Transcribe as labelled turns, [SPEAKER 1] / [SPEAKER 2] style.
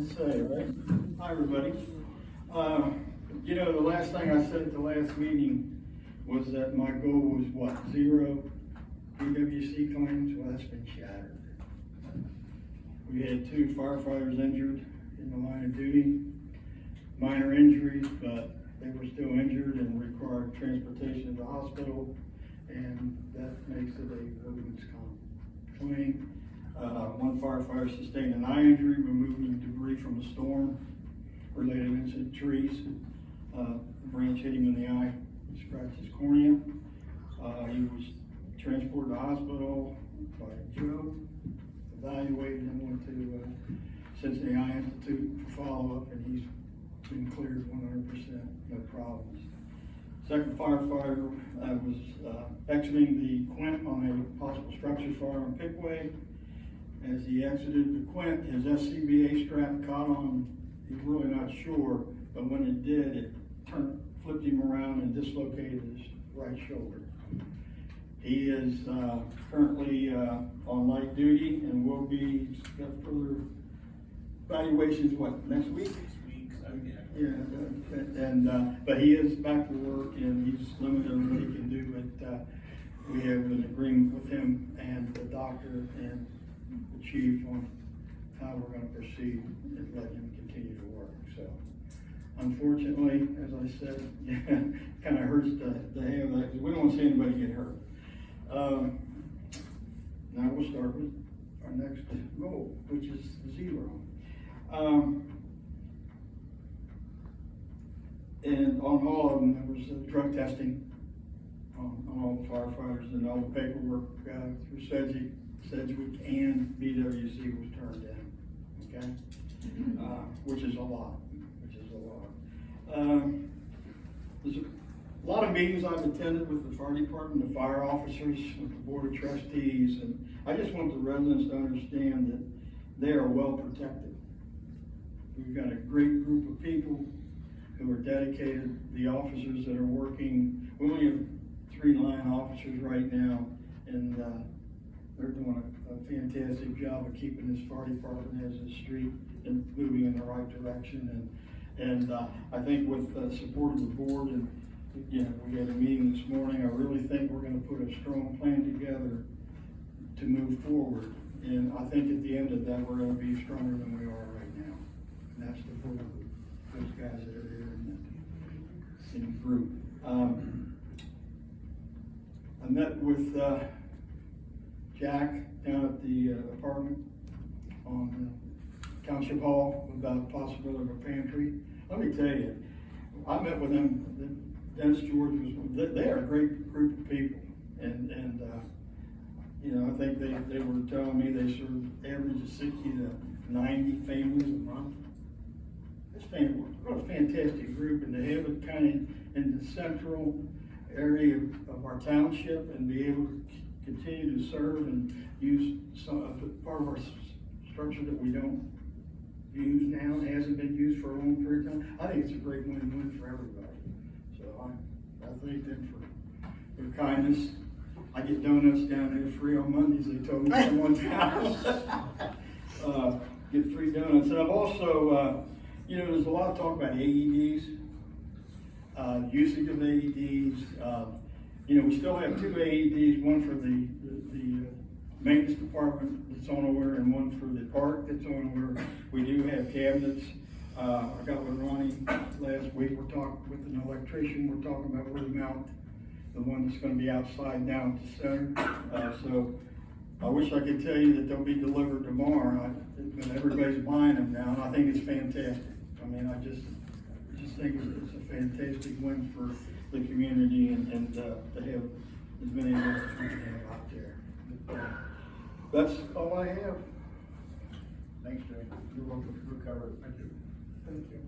[SPEAKER 1] to say, right? Hi, everybody. You know, the last thing I said at the last meeting was that my goal was what, 0 PWC claims? Well, that's been shattered. We had 2 firefighters injured in the line of duty, minor injuries, but they were still injured and required transportation to the hospital, and that makes it a workman's comp claim. 1 firefighter sustained an eye injury removing debris from a storm related incident trees. A branch hit him in the eye, he scratched his cornea. He was transported to the hospital by Joe, evaluated, and went to Cincinnati Eye Institute for follow-up, and he's been cleared 100%, no problems. Second firefighter was exiting the Quint on a possible structure fire on Pickway. As he exited the Quint, his SCBA strap caught on, he's really not sure, but when it did, it flipped him around and dislocated his right shoulder. He is currently on light duty and will be got further evaluations, what, next week? Yeah, but he is back to work and he's limited on what he can do, but we have an agreement with him and the doctor and the chief on how we're going to proceed and let him continue to work. So, unfortunately, as I said, kind of hurts to have that because we don't want to see anybody get hurt. Now we'll start with our next goal, which is 0. And on all of them, there was drug testing on all the firefighters, and all the paperwork through Sedgwick and BWC was turned in, okay? Which is a lot, There's a lot of meetings I've attended with the fire department, the fire officers, with the board of trustees, and I just want the residents to understand that they are well protected. We've got a great group of people who are dedicated, the officers that are working. We only have 3 line officers right now, and they're doing a fantastic job of keeping this fire department as a street and moving in the right direction. And I think with the support of the board, and you know, we had a meeting this morning, I really think we're going to put a strong plan together to move forward. And I think at the end of that, we're going to be stronger than we are right now. And that's the board of those guys that are here in the group. I met with Jack down at the apartment on Township Hall about the possibility of a pantry. Let me tell you, I met with them. Dennis George was. They are a great group of people, and you know, I think they were telling me they serve average of 60 to 90 families a month. It's what a fantastic group, and to have it kind of in the central area of our township and be able to continue to serve and use some of the part of our structure that we don't use now and hasn't been used for a long period of time. I think it's a great win-win for everybody. So I thank them for their kindness. I get donuts down there free on Mondays. They told me from one time. Get free donuts. And I've also, you know, there's a lot of talk about AEDs, usage of AEDs. You know, we still have 2 AEDs, one for the maintenance department that's on order and one for the park that's on order. We do have cabinets. I got with Ronnie last week. We're talking with an electrician. We're talking about where to mount the one that's going to be outside down at the center. So I wish I could tell you that they'll be delivered tomorrow, but everybody's buying them now, and I think it's fantastic. I mean, I just think it's a fantastic win for the community and to have as many of us as we can have out there. But, that's all I have.
[SPEAKER 2] Thanks, Jay. You're welcome to recover. Thank you.
[SPEAKER 1] Thank you.